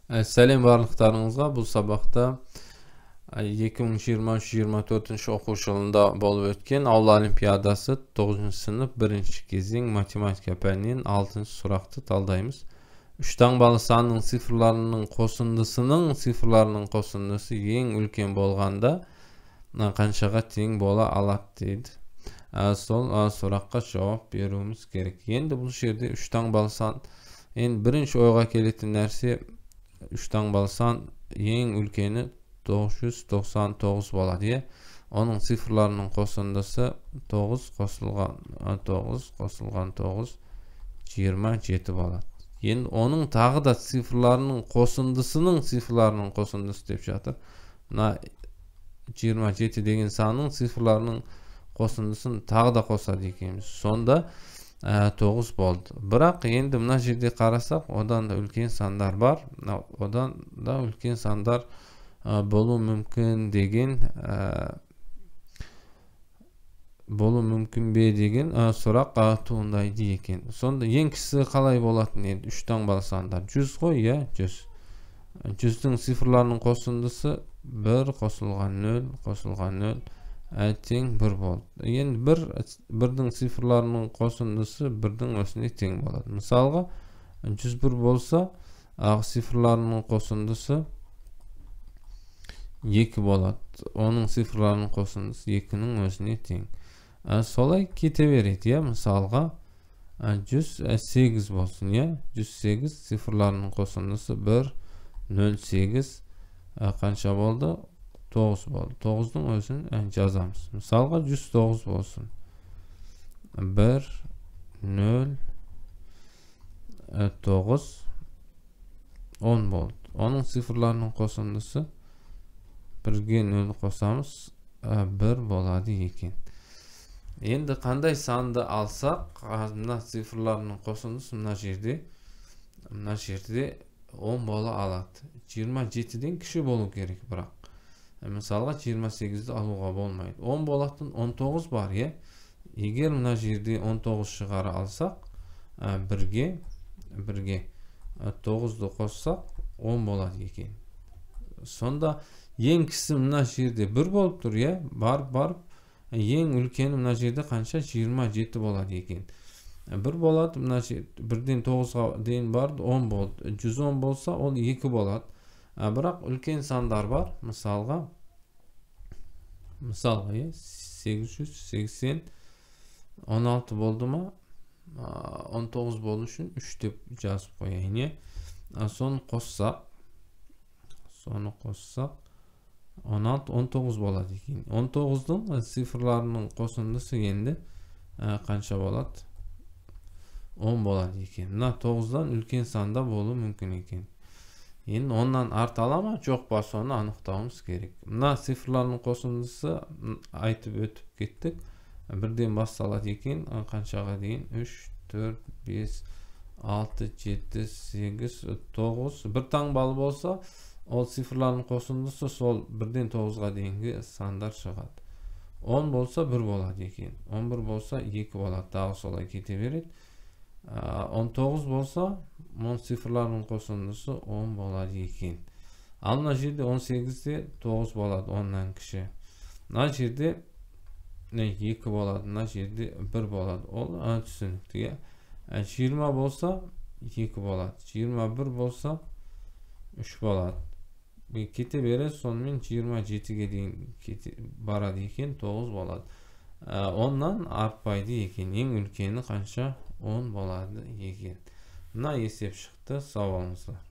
Сәлем барлықтарыңызға. Бұл сабақта 2023-24 оқу жылында болып өткен ауыл олимпиадасы 9 сынып 1 кезең математика пәнінен 6 сұрақты талдаймыз. Үш таңбалы санның цифрларының қосындысы ең үлкен болғанда қаншаға тең бола алады дейді. Сол сұраққа жауап беруіміз керек. Енді бұл жерде үш таңбалы сан, бірінші ойға келетін нәрсе, үш таңбалы сан ең үлкені 999 болады. Оның цифрларының қосындысы 9 қосылған 9 27 болады. Енді оның тағы да цифрларының қосындысы деп жатыр. Мына 27 деген санның цифрларының қосындысын тағы да қосады екенбіз. Сонда 9 болды. Бірақ енді мына жерде қарасақ, одан да үлкен сандар бар. Одан да үлкен сандар болу мүмкін бе деген сұрақ туындайды екен. Сонда ең кішісі қалай болатын еді? Үш таңбалы сандар 100 ғой, 100. 100-дің цифрларының қосындысы 1 қосылған 0 тең 1 болды. Енді 1-дің цифрларының қосындысы 1-дің өсіне тең болады. Мысалға 101 болса, цифрларының қосындысы 2 болады. Оның цифрларының қосындысы 2-ның өсіне тең. Солай кете береді. Мысалға 108 болсын. 108 цифрларының қосындысы 1, 08 қанша болды? 9 болды. 9-ның өзін жазамыз. Мысалға 109 болсын. 1, 0, 9, 10 болды. Оның цифрларының қосындысы 1-ге 0 қосамыз, 1 болады екен. Енді қандай санды алсақ, мына цифрларының қосындысы мына жерде 10 бола алады. 27-ден кіші болу керек бірақ. Мысалға 28-ді алуға болмайды. 10 болатын 19 бар, Егер мына жерде 19 шығары алсақ, 1-ге 9-ды қоссақ, 10 болады екен. Сонда ең кішісі мына жерде 1 болып тұр, барып, ең үлкені мына жерде қанша? 27 болады екен. 1 болады, мына жерде 1-ден 9-ға дейін барды, 10 болды. 110 болса, ол 2 болады. Бірақ үлкен сандар бар. Мысалға 880 16 болды ма? 19 болу үшін 3 деп жазып қояйын. Соны қоссақ 16 19 болады екен. 19-дың цифрларының қосындысы енді қанша болады? 10 болады екен. Мына 9-дан үлкен санда болу мүмкін екен. Енді оннан арта ма, жоқ па, соны анықтауымыз керек. Мына цифрларының қосындысы айтып өтіп кеттік. 1-ден басталады екен, қаншаға дейін? 3, 4, 5, 6, 7, 8, 9. Бір таңбалы болса, ол цифрларының қосындысы сол 1-ден 9-ға дейінгі сандар шығады. 10 болса 1 болады екен. 11 болса 2 болады. Дағы солай кете береді. 19 болса, оның цифрларының қосындысы 10 болады екен. Ал мына жерде 18-де 9 болады, 10-нан кіші. Мына жерде 2 болады, мына жерде 1 болады. Ол түсінікті. 20 болса 2 болады. 21 болса 3 болады. Кете береді, сонымен 27-ге дейін барады екен, 9 болады. 10-нан артпайды екен. Ең үлкені қанша? 10 болады екен. Мына есеп шықты. Сау болыңыздар.